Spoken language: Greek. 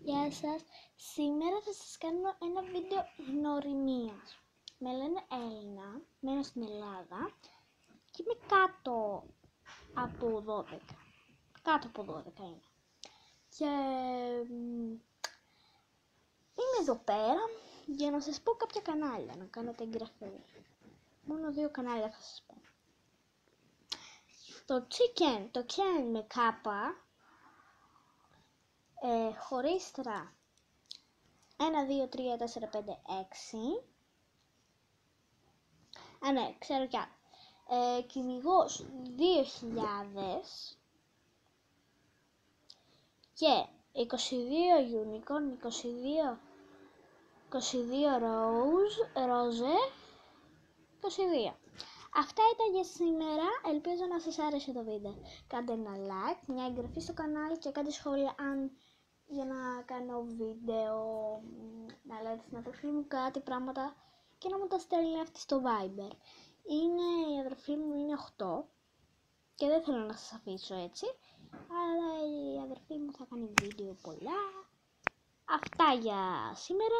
Γεια σας, σήμερα θα σας κάνω ένα βίντεο γνωριμίας. Με λένε Έλληνα, μένω στην Ελλάδα και είμαι κάτω από 12. Κάτω από 12 είμαι. Και είμαι εδώ πέρα για να σας πω κάποια κανάλια, να κάνετε εγγραφή. Μόνο 2 κανάλια θα σας πω. Το Chicken, το Ken με κάπα, χωρίστρα 1, 2, 3, 4, 5, 6. Ναι, ξέρω κι άλλο. Κυνηγός 2000 και 22 Unicorn, 22 Rose, 22. Αυτά ήταν για σήμερα, ελπίζω να σας άρεσε το βίντεο. Κάντε ένα like, μια εγγραφή στο κανάλι και κάντε σχόλια αν για να κάνω βίντεο, να λέτε στην αδερφή μου κάτι πράγματα και να μου τα στέλνει αυτή στο Viber. Η αδερφή μου είναι 8 και δεν θέλω να σας αφήσω έτσι, αλλά η αδερφή μου θα κάνει βίντεο πολλά. Αυτά για σήμερα.